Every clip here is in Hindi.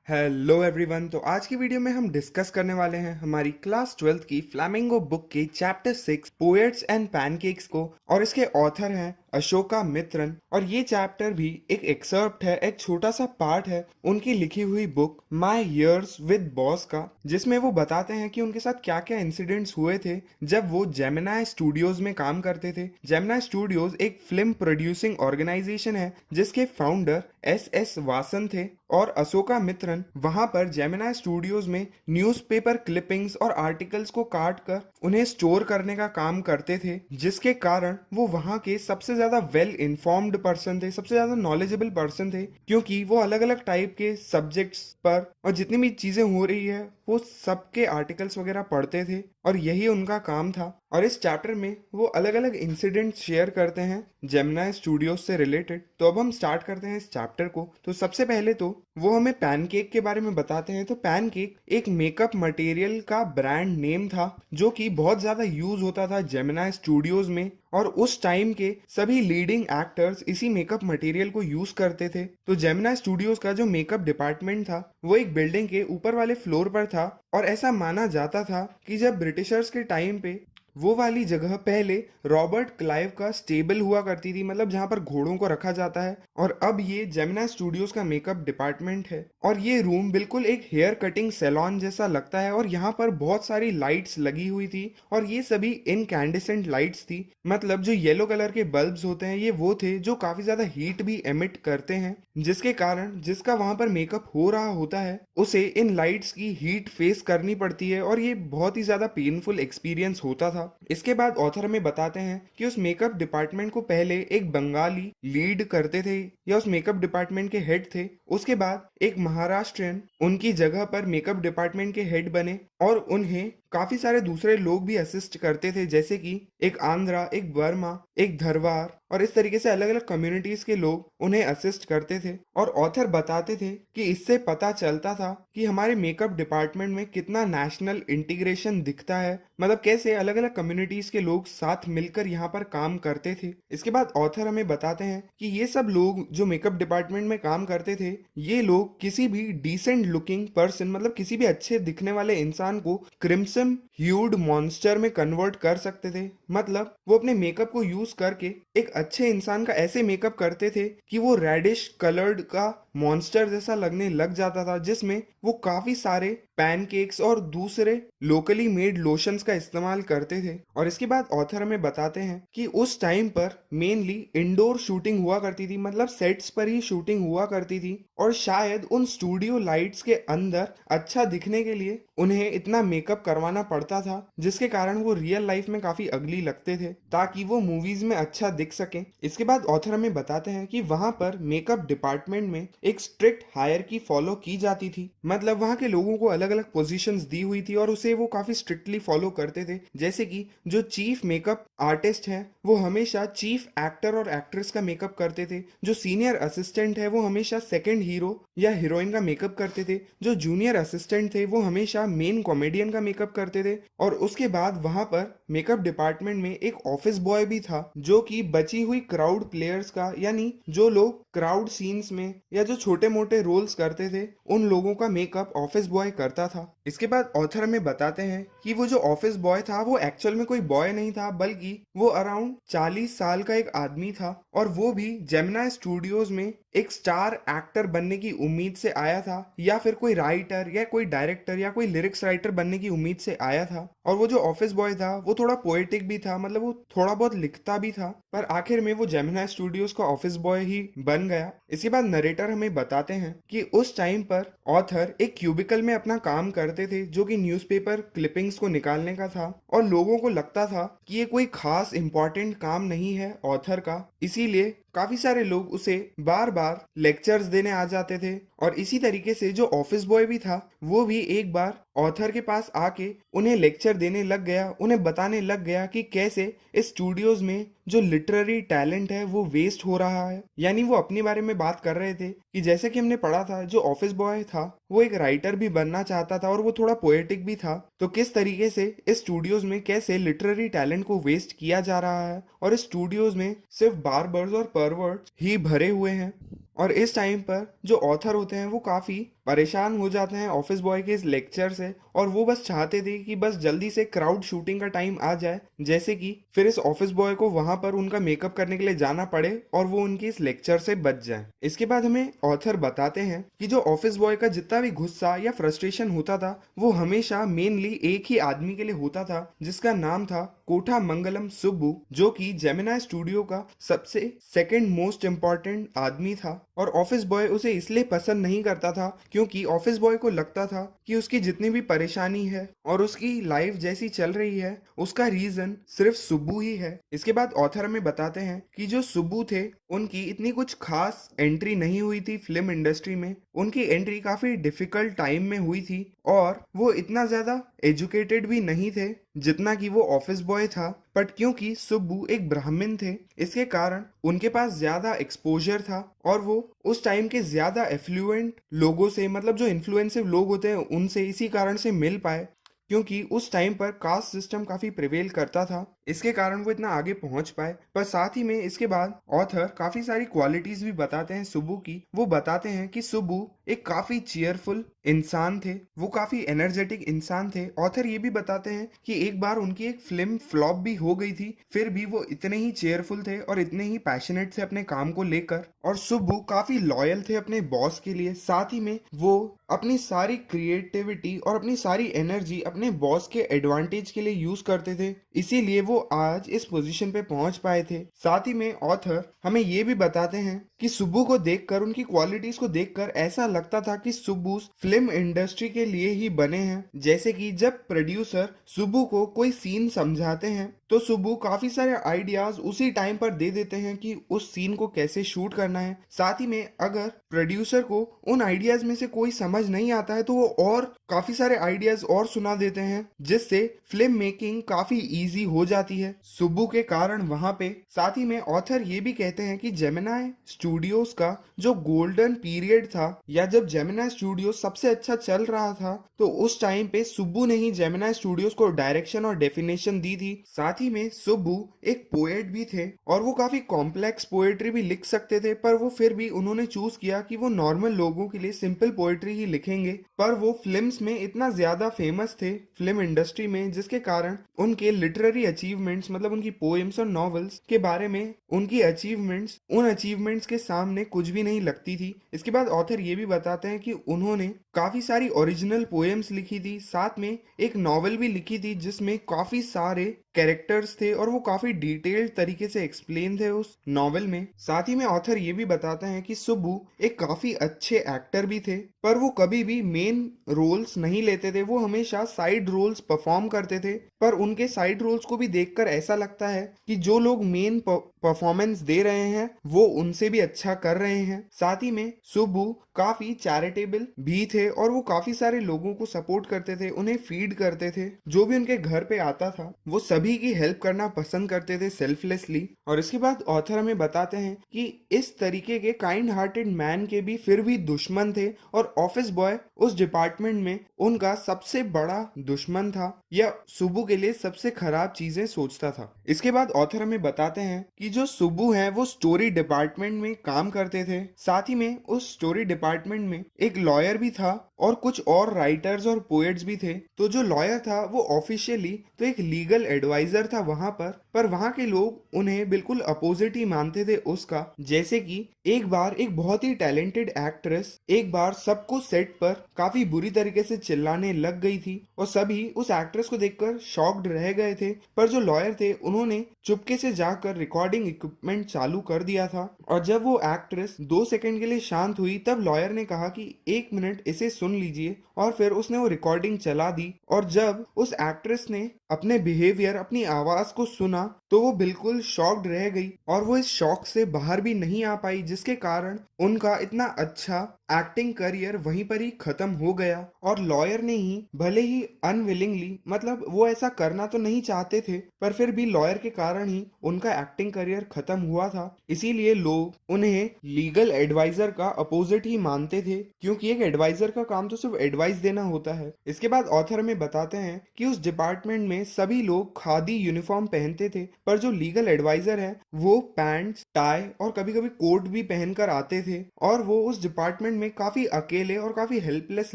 Hello everyone. तो आज की वीडियो में हम डिस्कस करने वाले हैं हमारी क्लास 12th की फ्लैमिंगो बुक के चैप्टर 6 पोएट्स एंड पैनकेक्स को। और इसके ऑथर हैं अशोका मित्रन। और ये चैप्टर भी एक एक्सर्प्ट है, एक छोटा सा पार्ट है उनकी लिखी हुई book my years with boss का, जिसमें वो बताते हैं कि उनके साथ क्या क्या इंसिडेंट्स हुए थे जब वो जेमिनाई स्टूडियोज में काम करते थे। जेमिनाई स्टूडियोज एक फिल्म प्रोड्यूसिंग ऑर्गेनाइजेशन है जिसके फाउंडर एस वासन थे, और अशोका मित्रन वहां पर जेमिनाई स्टूडियोज में न्यूज़पेपर क्लिपिंग्स और आर्टिकल्स को काट कर उन्हें स्टोर करने का काम करते थे, जिसके कारण वो वहां के सबसे ज्यादा वेल इन्फॉर्म्ड पर्सन थे, सबसे ज्यादा नॉलेजेबल पर्सन थे, क्योंकि वो अलग अलग टाइप के सब्जेक्ट्स पर और जितनी भी चीजें हो रही है वो सबके आर्टिकल्स वगैरह पढ़ते थे, और यही उनका काम था। और इस चैप्टर में वो अलग अलग इंसिडेंट शेयर करते हैं जेमिनाई स्टूडियोज से रिलेटेड। तो अब हम स्टार्ट करते हैं इस चैप्टर को। तो सबसे पहले तो वो हमें पैनकेक के बारे में बताते हैं। तो पैनकेक एक मेकअप मटेरियल का ब्रांड नेम था जो कि बहुत ज्यादा यूज होता था जेमिनाई स्टूडियोज में, और उस टाइम के सभी लीडिंग एक्टर्स इसी मेकअप मटेरियल को यूज करते थे। तो जेमिनाई स्टूडियोज का जो मेकअप डिपार्टमेंट था वो एक बिल्डिंग के ऊपर वाले फ्लोर पर था, और ऐसा माना जाता था कि जब ब्रिटिशर्स के टाइम पे वो वाली जगह पहले रॉबर्ट क्लाइव का स्टेबल हुआ करती थी, मतलब जहां पर घोड़ों को रखा जाता है, और अब ये जेमिनाई स्टूडियोज का मेकअप डिपार्टमेंट है। और ये रूम बिल्कुल एक हेयर कटिंग सैलून जैसा लगता है, और यहाँ पर बहुत सारी लाइट्स लगी हुई थी, और ये सभी इनकैंडिसेंट लाइट्स थी। मतलब जो येलो कलर के बल्ब्स होते हैं ये वो थे जो काफी ज्यादा हीट भी एमिट करते हैं, जिसके कारण जिसका वहां पर मेकअप हो रहा होता है उसे इन लाइट्स की हीट फेस करनी पड़ती है, और ये बहुत ही ज्यादा पेनफुल एक्सपीरियंस होता था। इसके बाद ऑथर हमें बताते हैं कि उस मेकअप डिपार्टमेंट को पहले एक बंगाली लीड करते थे, या उस मेकअप डिपार्टमेंट के हेड थे। उसके बाद एक महाराष्ट्रियन उनकी जगह पर मेकअप डिपार्टमेंट के हेड बने, और उन्हें काफी सारे दूसरे लोग भी असिस्ट करते थे, जैसे कि एक आंध्रा, एक वर्मा, एक धरवार, और इस तरीके से अलग अलग कम्युनिटीज के लोग उन्हें असिस्ट करते थे। और ऑथर बताते थे कि इससे पता चलता था कि हमारे मेकअप डिपार्टमेंट में कितना नेशनल इंटीग्रेशन दिखता है, मतलब कैसे अलग अलग कम्युनिटीज के लोग साथ मिलकर यहाँ पर काम करते थे। इसके बाद ऑथर हमें बताते हैं कि ये सब लोग जो मेकअप डिपार्टमेंट में काम करते थे, ये लोग किसी भी डिसेंट लुकिंग पर्सन, मतलब किसी भी अच्छे दिखने वाले इंसान को क्रिम्सन ह्यूड मॉन्स्टर में कन्वर्ट कर सकते थे। मतलब वो अपने मेकअप को यूज करके एक अच्छे इंसान का ऐसे मेकअप करते थे कि वो रेडिश कलर्ड का मॉन्स्टर जैसा लगने लग जाता था, जिसमें वो काफी सारे पैनकेक्स और दूसरे लोकली मेड लोशंस का इस्तेमाल करते थे। और इसके बाद ऑथर हमें बताते हैं कि उस टाइम पर मेनली इंडोर शूटिंग हुआ करती थी, मतलब सेट्स पर ही शूटिंग हुआ करती थी, और शायद उन स्टूडियो लाइट्स के अंदर अच्छा दिखने के लिए उन्हें इतना मेकअप करवाना पड़ता था, जिसके कारण वो रियल लाइफ में काफी अगली लगते थे ताकि वो मूवीज में अच्छा दिख सके। इसके बाद ऑथर हमें बताते हैं कि वहां पर मेकअप डिपार्टमेंट में एक स्ट्रिक्ट हायरार्की फॉलो की जाती थी, मतलब वहां के लोगों को अलग अलग पोजीशंस दी हुई थी और उसे वो काफी स्ट्रिक्टली फॉलो करते थे। जैसे कि जो चीफ मेकअप आर्टिस्ट हैं वो हमेशा चीफ एक्टर और एक्ट्रेस का मेकअप करते थे, जो सीनियर असिस्टेंट है वो हमेशा सेकंड हीरो या हीरोइन का मेकअप करते थे, जो जूनियर असिस्टेंट थे वो हमेशा मेन कॉमेडियन का मेकअप करते थे। और उसके बाद वहां पर मेकअप डिपार्टमेंट में एक ऑफिस बॉय भी था जो कि बची हुई क्राउड प्लेयर्स का, यानी जो लोग क्राउड सीन्स में या जो छोटे मोटे रोल्स करते थे उन लोगों का मेकअप ऑफिस बॉय करता था। इसके बाद ऑथर हमें बताते हैं कि वो जो ऑफिस बॉय था वो एक्चुअल में कोई बॉय नहीं था, बल्कि वो अराउंड 40 साल का एक आदमी था, और वो भी जेमिनाई स्टूडियोज में एक स्टार एक्टर बनने की उम्मीद से आया था, या फिर कोई राइटर या कोई डायरेक्टर या कोई लिरिक्स राइटर बनने की उम्मीद से आया था। और वो जो ऑफिस बॉय था वो थोड़ा पोएटिक भी था, मतलब वो थोड़ा बहुत लिखता भी था, पर आखिर में वो जेमिनाई स्टूडियोज का ऑफिस बॉय ही बन गया। इसके बाद नरेटर हमें बताते हैं कि उस टाइम पर ऑथर एक क्यूबिकल में अपना काम करते थे जो कि न्यूज़पेपर क्लिपिंग्स को निकालने का था, और लोगों को लगता था कि ये कोई खास इंपॉर्टेंट काम नहीं है ऑथर का, इसीलिए काफी सारे लोग उसे बार बार लेक्चर्स देने आ जाते थे। और इसी तरीके से जो ऑफिस बॉय भी था वो भी एक बार ऑथर के पास आके उन्हें लेक्चर देने लग गया, उन्हें बताने लग गया कि कैसे इस स्टूडियोज में जो लिटरेरी टैलेंट है वो वेस्ट हो रहा है। यानी वो अपने बारे में बात कर रहे थे कि जैसे कि हमने पढ़ा था जो ऑफिस बॉय था वो एक राइटर भी बनना चाहता था और वो थोड़ा पोएटिक भी था, तो किस तरीके से इस स्टूडियोज में कैसे लिटरेरी टैलेंट को वेस्ट किया जा रहा है, और इस स्टूडियोज में सिर्फ बार्बर्स और परवर्ट्स ही भरे हुए हैं। और इस टाइम पर जो ऑथर होते हैं वो काफी परेशान हो जाते हैं ऑफिस बॉय के इस लेक्चर से और वो बस चाहते थे कि बस जल्दी से क्राउड शूटिंग का टाइम आ जाए, जैसे कि फिर इस ऑफिस बॉय को वहां पर उनका मेकअप करने के लिए जाना पड़े और वो उनके इस लेक्चर से बच जाए। इसके बाद हमें ऑथर बताते हैं कि जो ऑफिस बॉय का जितना भी गुस्सा या फ्रस्ट्रेशन होता था वो हमेशा मेनली एक ही आदमी के लिए होता था, जिसका नाम था कोठा मंगलम सुब्बू, जो कि जेमिनाई स्टूडियो का सबसे सेकंड मोस्ट इम्पॉर्टेंट आदमी था। और ऑफिस बॉय उसे इसलिए पसंद नहीं करता था क्योंकि ऑफिस बॉय को लगता था कि उसकी जितनी भी परेशानी है और उसकी लाइफ जैसी चल रही है उसका रीजन सिर्फ सुब्बू ही है। इसके बाद ऑथर हमें बताते हैं कि जो सुब्बू थे उनकी इतनी कुछ खास एंट्री नहीं हुई थी फिल्म इंडस्ट्री में, उनकी एंट्री काफी डिफिकल्ट टाइम में हुई थी और वो इतना ज्यादा एजुकेटेड भी नहीं थे जितना कि वो ऑफिस बॉय था। बट क्योंकि सुब्बू एक ब्राह्मण थे इसके कारण उनके पास ज्यादा एक्सपोजर था और वो उस टाइम के ज्यादा एफ्लुएंट लोगों से, मतलब जो इन्फ्लुएंसिव लोग होते हैं उनसे इसी कारण से मिल पाए, क्योंकि उस टाइम पर कास्ट सिस्टम काफी प्रिवेल करता था, इसके कारण वो इतना आगे पहुंच पाए। पर साथ ही में इसके बाद ऑथर काफी सारी क्वालिटीज भी बताते हैं सुब्बू की। वो बताते हैं कि सुब्बू एक काफी चीयरफुल इंसान थे, वो काफी एनर्जेटिक इंसान थे। ऑथर ये भी बताते हैं कि एक बार उनकी एक फिल्म फ्लॉप भी हो गई थी, फिर भी वो इतने ही चेयरफुल थे और इतने ही पैशनेट थे अपने काम को लेकर। और सुब्बू काफी लॉयल थे अपने बॉस के लिए, साथ ही में वो अपनी सारी क्रिएटिविटी और अपनी सारी एनर्जी अपने बॉस के एडवांटेज के लिए यूज करते थे, इसीलिए वो आज इस पोजीशन पे पहुंच पाए थे। साथ ही में ऑथर हमें ये भी बताते हैं कि सुब्बू को देखकर, उनकी क्वालिटीज को देखकर ऐसा लगता था कि सुब्बू फिल्म इंडस्ट्री के लिए ही बने हैं। जैसे कि जब प्रोड्यूसर सुब्बू को कोई सीन समझाते हैं तो सुब्बू काफी सारे आइडियाज उसी टाइम पर दे देते हैं कि उस सीन को कैसे शूट करना है। साथ ही में अगर प्रोड्यूसर को उन आइडियाज में से कोई समझ नहीं आता है तो वो और काफी सारे आइडियाज और सुना देते हैं, जिससे फिल्म मेकिंग काफी इजी हो जाती है सुब्बू के कारण वहां पे। साथ ही में ऑथर ये भी कहते हैं कि जेमिनाई स्टूडियोज का जो गोल्डन पीरियड था, या जब जेमिनाई स्टूडियो सबसे अच्छा चल रहा था, तो उस टाइम पे सुब्बू ने ही जेमिनाई स्टूडियोज को डायरेक्शन और डेफिनेशन दी थी। साथ ही में सुब्बू एक पोएट भी थे और वो काफी कॉम्प्लेक्स पोएट्री भी लिख सकते थे, पर वो फिर भी उन्होंने चूज किया कि वो नॉर्मल लोगों के लिए सिंपल पोएट्री ही लिखेंगे। पर वो फिल्म्स में इतना ज्यादा फेमस थे फिल्म इंडस्ट्री में, जिसके कारण उनके लिटरेरी अचीवमेंट्स, मतलब उनकी पोएम्स और नॉवेल्स के बारे में उनकी अचीवमेंट्स उन अचीवमेंट्स के सामने कुछ भी नहीं लगती थी। इसके बाद ऑथर ये भी बताते हैं कि उन्होंने काफी सारी ओरिजिनल पोएम्स लिखी थी, साथ में एक नॉवेल भी लिखी थी जिसमें काफी सारे कैरेक्टर्स थे और वो काफी डिटेल्ड तरीके से एक्सप्लेन थे उस नॉवेल में। साथ ही में ऑथर ये भी बताते हैं कि सुब्बू एक काफी अच्छे एक्टर भी थे, पर वो कभी भी मेन रोल्स नहीं लेते थे, वो हमेशा साइड रोल्स परफॉर्म करते थे। पर उनके साइड रोल्स को भी देखकर ऐसा लगता है कि जो लोग मेन परफॉर्मेंस दे रहे हैं वो उनसे भी अच्छा कर रहे हैं। साथ ही में सुब्बू काफी चैरिटेबल भी थे और वो काफी सारे लोगों को सपोर्ट करते थे, उन्हें फीड करते थे, जो भी उनके घर पे आता था वो सभी की हेल्प करना पसंद करते थे सेल्फलेसली। और इसके बाद ऑथर हमें बताते हैं कि इस तरीके के काइंड हार्टेड मैन के भी फिर भी दुश्मन थे और ऑफिस बॉय उस डिपार्टमेंट में उनका सबसे बड़ा दुश्मन था, या सुब्बू के लिए सबसे खराब चीजें सोचता था। इसके बाद ऑथर हमें बताते हैं कि जो सुब्बू है वो स्टोरी डिपार्टमेंट में काम करते थे, साथ ही में उस स्टोरी डिपार्टमेंट में एक लॉयर भी था और कुछ और राइटर्स और पोएट्स भी थे। तो जो लॉयर था वो ऑफिशियली तो एक लीगल एडवाइजर था वहां पर वहां के लोग उन्हें बिल्कुल अपोजिट ही मानते थे उसका। जैसे कि एक बार एक बहुत ही टैलेंटेड एक्ट्रेस एक बार सबको सेट पर काफी बुरी तरीके से चिल्लाने लग गई थी और सभी उस एक्ट्रेस को देखकर शॉक्ड रह गए थे। पर जो लॉयर थे उन्होंने चुपके से जाकर रिकॉर्डिंग इक्विपमेंट चालू कर दिया था और जब वो एक्ट्रेस 2 सेकंड के लिए शांत हुई तब लॉयर ने कहा कि 1 मिनट इसे सुन लीजिए, और फिर उसने वो रिकॉर्डिंग चला दी। और जब उस एक्ट्रेस ने अपने बिहेवियर, अपनी आवाज को सुना तो वो बिल्कुल शॉक्ड रह गई और वो इस शॉक से बाहर भी नहीं आ पाई, जिसके कारण उनका इतना अच्छा एक्टिंग करियर वहीं पर ही खत्म हो गया। और लॉयर ने ही भले ही अनविलिंगली, मतलब वो ऐसा करना तो नहीं चाहते थे, पर फिर भी लॉयर के कारण ही उनका एक्टिंग करियर खत्म हुआ था। इसीलिए लोग उन्हें लीगल एडवाइजर का अपोजिट ही मानते थे, क्योंकि एक एडवाइजर का काम तो सिर्फ एडवाइस देना होता है। इसके बाद ऑथर में बताते हैं कि उस डिपार्टमेंट में सभी लोग खादी यूनिफॉर्म पहनते थे, पर जो लीगल एडवाइजर है वो पैंट्स टाई और कभी कभी कोट भी पहनकर आते थे और वो उस डिपार्टमेंट में काफी अकेले और काफी हेल्पलेस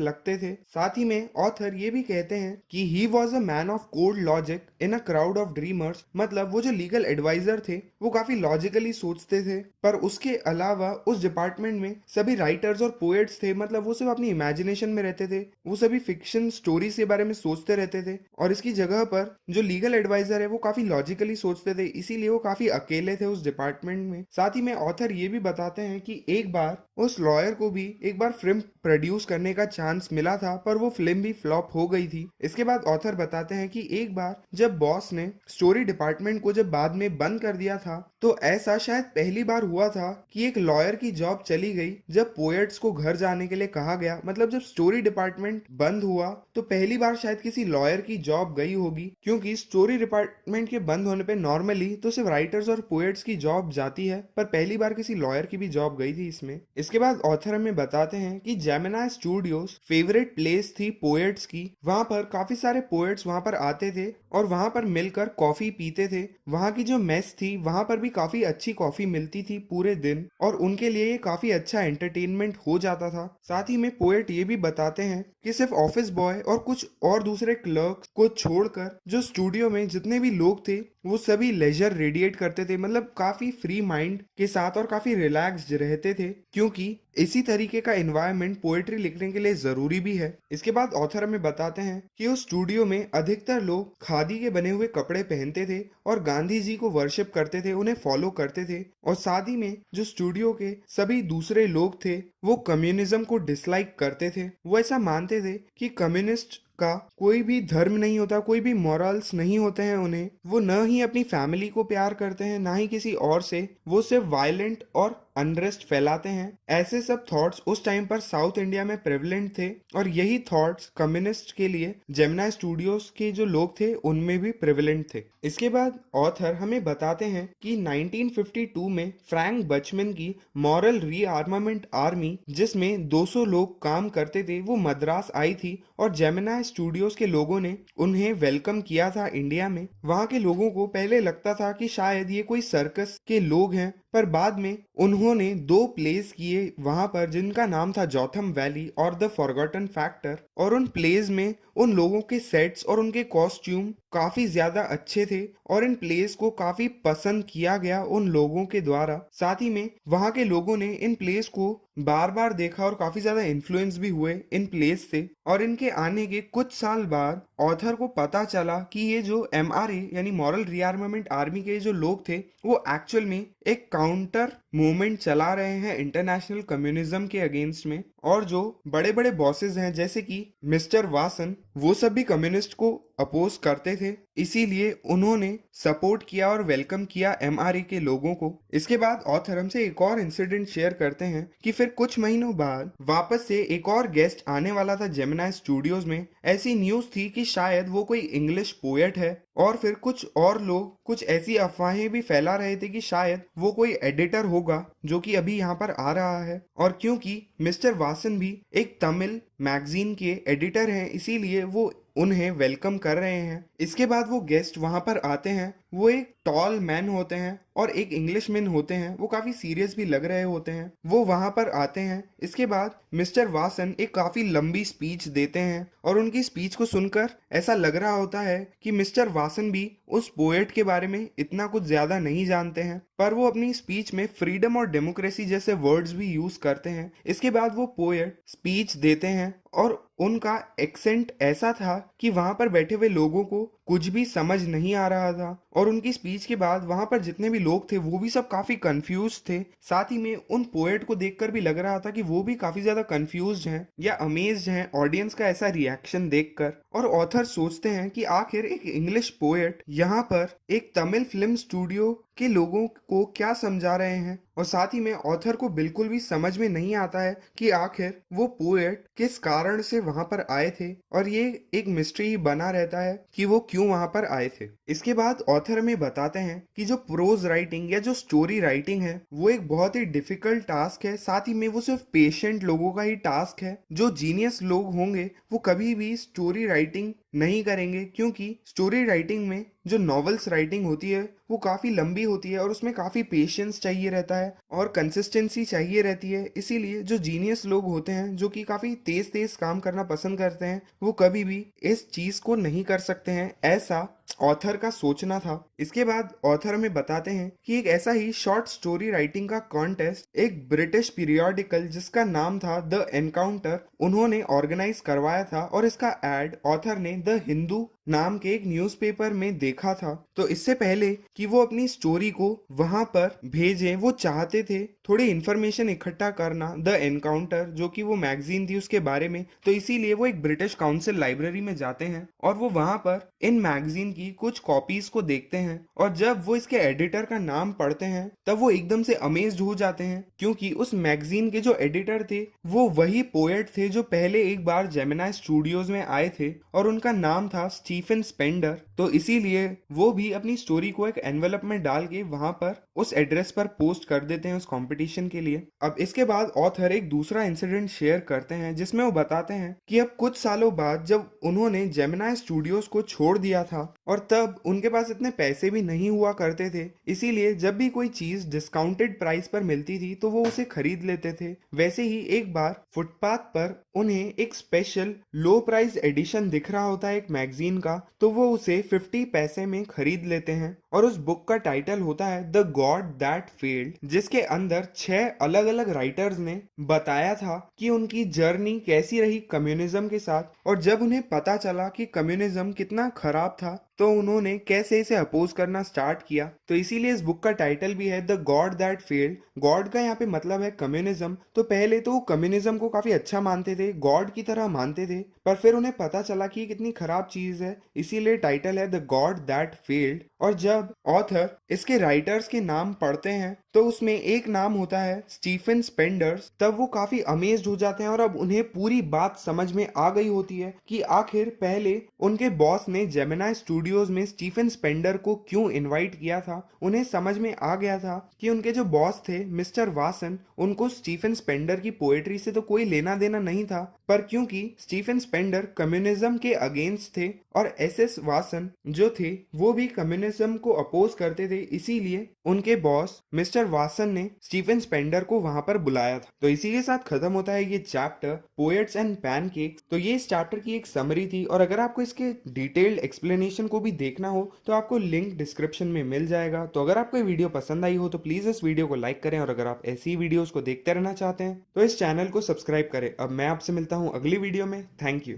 लगते थे। साथ ही में ऑथर ये भी कहते हैं कि he was a man of cold logic in a crowd of dreamers, मतलब वो जो लीगल एडवाइजर थे वो काफी लॉजिकली सोचते थे, पर उसके अलावा उस डिपार्टमेंट में सभी राइटर्स और पोएट्स थे, मतलब वो सिर्फ अपनी इमेजिनेशन में रहते थे, वो सभी फिक्शन स्टोरीज के बारे में सोचते रहते थे और इसकी जगह पर जो लीगल एडवाइजर है वो काफी लॉजिकली सोचते थे, इसीलिए वो काफी अकेले थे उस डिपार्टमेंट में। साथ ही में ऑथर ये भी बताते हैं कि एक बार उस लॉयर को भी एक बार फिल्म प्रोड्यूस करने का चांस मिला था, पर वो फिल्म भी फ्लॉप हो गई थी। इसके बाद ऑथर बताते हैं कि एक बार जब बॉस ने स्टोरी डिपार्टमेंट को जब बाद में बंद कर दिया था, तो ऐसा शायद पहली बार हुआ था कि एक लॉयर की जॉब चली गई जब पोएट्स को घर जाने के लिए कहा गया। मतलब जब स्टोरी डिपार्टमेंट बंद हुआ तो पहली बार शायद किसी लॉयर की जॉब गई होगी, क्योंकि स्टोरी डिपार्टमेंट के बंद होने पे नॉर्मली तो सिर्फ राइटर्स और पोएट्स की जॉब जाती है, पर पहली बार किसी लॉयर की भी जॉब गई थी इसमें। इसके बाद ऑथर हमें बताते हैं कि जेमिनी स्टूडियोज फेवरेट प्लेस थी पोएट्स की। वहां पर काफी सारे पोएट्स वहां पर आते थे और वहां पर मिलकर कॉफी पीते थे। वहां की जो मेस थी वहां पर भी काफी अच्छी कॉफी मिलती थी पूरे दिन और उनके लिए ये काफी अच्छा एंटरटेनमेंट हो जाता था। साथ ही में पोएट ये भी बताते हैं कि सिर्फ ऑफिस बॉय और कुछ और दूसरे क्लर्क्स को छोड़कर जो स्टूडियो में जितने भी लोग थे वो सभी लेजर रेडिएट करते थे, मतलब काफी फ्री माइंड के साथ और काफी रिलैक्स्ड रहते थे, क्योंकि इसी तरीके का एनवायरनमेंट पोएट्री लिखने के लिए जरूरी भी है। इसके बाद ऑथर हमें बताते हैं कि उस स्टूडियो में अधिकतर लोग खादी के बने हुए कपड़े पहनते थे और गांधी जी को वर्शिप करते थे, उन्हें फॉलो करते थे। और साथ ही में जो स्टूडियो के सभी दूसरे लोग थे वो कम्युनिज्म को डिसलाइक करते थे। वो ऐसा मानते थे कि कम्युनिस्ट का कोई भी धर्म नहीं होता, कोई भी मॉरल्स नहीं होते हैं उन्हें। वो न ही अपनी फैमिली को प्यार करते हैं ना ही किसी और से, वो सिर्फ वायलेंट और अनरेस्ट फैलाते हैं। ऐसे सब थॉट्स उस टाइम पर साउथ इंडिया में प्रेवलेंट थे और यही थॉट्स कम्युनिस्ट के लिए जेमिनी स्टूडियोज के जो लोग थे उनमें भी प्रेवलेंट थे। इसके बाद ऑथर हमें बताते हैं कि 1952 में फ्रैंक बचमन की मॉरल रीआर्मामेंट आर्मी, जिसमें 200 लोग काम करते थे, वो मद्रास आई थी और जेमिनी स्टूडियोज के लोगों ने उन्हें वेलकम किया था इंडिया में। वहां के लोगों को पहले लगता था कि शायद ये कोई सर्कस के लोग हैं, पर बाद में उन्होंने 2 प्लेस किए वहां पर जिनका नाम था जॉथम वैली और द फॉरगॉटन फैक्टर, और उन प्लेस में उन लोगों के सेट्स और उनके कॉस्ट्यूम काफी ज्यादा अच्छे थे और इन प्लेस को काफी पसंद किया गया उन लोगों के द्वारा। साथ ही में वहां के लोगों ने इन प्लेस को बार बार देखा और काफी ज्यादा इन्फ्लुएंस भी हुए इन प्लेस से। और इनके आने के कुछ साल बाद ऑथर को पता चला कि ये जो MRA यानी मॉरल रीआर्मामेंट आर्मी के जो लोग थे वो एक्चुअल में एक काउंटर मूवमेंट चला रहे हैं इंटरनेशनल कम्युनिज्म के अगेंस्ट में, और जो बड़े बड़े बॉसेस हैं जैसे कि मिस्टर वासन, वो सब भी कम्युनिस्ट को अपोज करते थे, इसीलिए उन्होंने सपोर्ट किया और वेलकम किया MRA के लोगों को। इसके बाद ऑथर हमसे एक और इंसिडेंट शेयर करते हैं कि फिर कुछ महीनों बाद वापस से एक और गेस्ट आने वाला था जेमिनी स्टूडियोज में। ऐसी न्यूज थी कि शायद वो कोई इंग्लिश पोएट है, और फिर कुछ और लोग कुछ ऐसी अफवाहें भी फैला रहे थे कि शायद वो कोई एडिटर होगा जो कि अभी यहाँ पर आ रहा है। और क्योंकि मिस्टर वासन भी एक तमिल मैगजीन के एडिटर हैं, इसीलिए वो उन्हें वेलकम कर रहे हैं। इसके बाद वो गेस्ट वहां पर आते हैं, वो एक टॉल मैन होते हैं और एक इंग्लिश मैन होते हैं, वो काफी सीरियस भी लग रहे होते हैं। वो वहां पर आते हैं। इसके बाद मिस्टर वासन एक काफी लंबी स्पीच देते हैं और उनकी स्पीच को सुनकर ऐसा लग रहा होता है कि मिस्टर वासन भी उस पोएट के बारे में इतना कुछ ज्यादा नहीं जानते हैं, पर वो अपनी स्पीच में फ्रीडम और डेमोक्रेसी जैसे वर्ड्स भी यूज करते हैं। इसके बाद वो पोएट स्पीच देते हैं और उनका एक्सेंट ऐसा था कि वहां पर बैठे हुए लोगों को कुछ भी समझ नहीं आ रहा था, और उनकी स्पीच के बाद वहां पर जितने भी लोग थे वो भी सब काफी कंफ्यूज थे। साथ ही में उन पोएट को देखकर भी लग रहा था कि वो भी काफी ज्यादा कंफ्यूज्ड हैं या अमेज्ड हैं ऑडियंस का ऐसा रिएक्शन देखकर। और ऑथर सोचते हैं कि आखिर एक इंग्लिश पोएट यहाँ पर एक तमिल फिल्म स्टूडियो के लोगों को क्या समझा रहे हैं, और साथ ही में ऑथर को बिल्कुल भी समझ में नहीं आता है कि आखिर वो पोएट किस कारण से वहां पर आए थे, और ये एक मिस्ट्री ही बना रहता है कि वो क्यों वहां पर आए थे। इसके बाद ऑथर हमें बताते हैं कि जो प्रोज राइटिंग या जो स्टोरी राइटिंग है वो एक बहुत ही डिफिकल्ट टास्क है। साथ ही में वो सिर्फ पेशेंट लोगों का ही टास्क है। जो जीनियस लोग होंगे वो कभी भी स्टोरी राइटिंग नहीं करेंगे, क्योंकि स्टोरी राइटिंग में जो नॉवेल्स राइटिंग होती है वो काफ़ी लंबी होती है और उसमें काफ़ी पेशेंस चाहिए रहता है और कंसिस्टेंसी चाहिए रहती है। इसीलिए जो जीनियस लोग होते हैं, जो कि काफ़ी तेज तेज काम करना पसंद करते हैं, वो कभी भी इस चीज़ को नहीं कर सकते हैं, ऐसा ऑथर का सोचना था। इसके बाद ऑथर हमें बताते हैं कि एक ऐसा ही शॉर्ट स्टोरी राइटिंग का कॉन्टेस्ट एक ब्रिटिश पीरियोडिकल जिसका नाम था द एनकाउंटर, उन्होंने ऑर्गेनाइज करवाया था और इसका एड ऑथर ने द हिंदू नाम के एक न्यूज़पेपर में देखा था। तो इससे पहले कि वो अपनी स्टोरी को वहां पर भेजें, वो चाहते थे थोड़ी इन्फॉर्मेशन इकट्ठा करना द एनकाउंटर, जो कि वो मैगजीन थी, उसके बारे में। तो इसीलिए वो एक ब्रिटिश काउंसिल लाइब्रेरी में जाते हैं और वो वहां पर इन मैगजीन की कुछ कॉपीज को देखते हैं और जब वो इसके एडिटर का नाम पढ़ते हैं तब वो एकदम से अमेज्ड हो जाते हैं, क्योंकि उस मैगजीन के जो एडिटर थे वो वही पोएट थे जो पहले एक बार जेमिनी स्टूडियोज में आए थे और उनका नाम था स्टीफन स्पेंडर। तो इसीलिए वो भी अपनी स्टोरी को एक एनवेलप में डाल के वहां पर उस एड्रेस पर पोस्ट कर देते हैं उस कंपटीशन के लिए। अब इसके बाद ऑथर एक दूसरा इंसिडेंट शेयर करते हैं जिसमें वो बताते हैं कि अब कुछ सालों बाद जब उन्होंने जेमिनी स्टूडियोज को छोड़ दिया था और तब उनके पास इतने पैसे भी नहीं हुआ करते थे, इसीलिए जब भी कोई चीज डिस्काउंटेड प्राइस पर मिलती थी तो वो उसे खरीद लेते थे। वैसे ही एक बार फुटपाथ पर उन्हें एक स्पेशल लो प्राइस एडिशन दिख रहा होता है एक मैगजीन का, तो वो उसे 50 पैसे में खरीद लेते हैं और उस बुक का टाइटल होता है द गॉड दैट फेल्ड, जिसके अंदर 6 अलग अलग राइटर्स ने बताया था कि उनकी जर्नी कैसी रही कम्युनिज्म के साथ और जब उन्हें पता चला कि कम्युनिज्म कितना खराब था तो उन्होंने कैसे इसे अपोज करना स्टार्ट किया। तो इसीलिए इस बुक का टाइटल भी है the God that failed. God का यहाँ पे मतलब है कम्युनिज्म। तो पहले तो वो कम्युनिज्म को काफी अच्छा मानते थे, गॉड की तरह मानते थे, पर फिर उन्हें पता चला कि ये कितनी खराब चीज है, इसीलिए टाइटल है द गॉड दैट फेल्ड। और जब ऑथर इसके राइटर्स के नाम पढ़ते हैं तो उसमें एक नाम होता है स्टीफन स्पेंडर्स, तब वो काफी अमेज्ड हो जाते हैं और अब उन्हें पूरी बात समझ में आ गई होती है कि आखिर पहले उनके बॉस ने जेमिनी स्टूडियोज में स्टीफन स्पेंडर को क्यों इनवाइट किया था। उन्हें समझ में आ गया था कि उनके जो बॉस थे मिस्टर वासन, उनको स्टीफन स्पेंडर की पोएट्री से तो कोई लेना देना नहीं था, पर क्योंकि स्टीफन स्पेंडर कम्युनिज्म के अगेंस्ट थे और एसएस वासन जो थे वो भी कम्युनिज्म को अपोज करते थे, इसीलिए उनके बॉस मिस्टर वासन ने स्टीफन स्पेंडर को वहां पर बुलाया था। तो इसी के साथ खत्म होता है ये चैप्टर पोएट्स एंड पैनकेक्स। तो ये इस चैप्टर की एक समरी थी और अगर आपको इसके डिटेल्ड एक्सप्लेनेशन को भी देखना हो तो आपको लिंक डिस्क्रिप्शन में मिल जाएगा। तो अगर आपको ये वीडियो पसंद आई हो तो प्लीज इस वीडियो को लाइक करें और अगर आप ऐसी ही वीडियोस को देखते रहना चाहते हैं तो इस चैनल को सब्सक्राइब करें। अब मैं आपसे मिलता हूँ अगली वीडियो में। Thank you.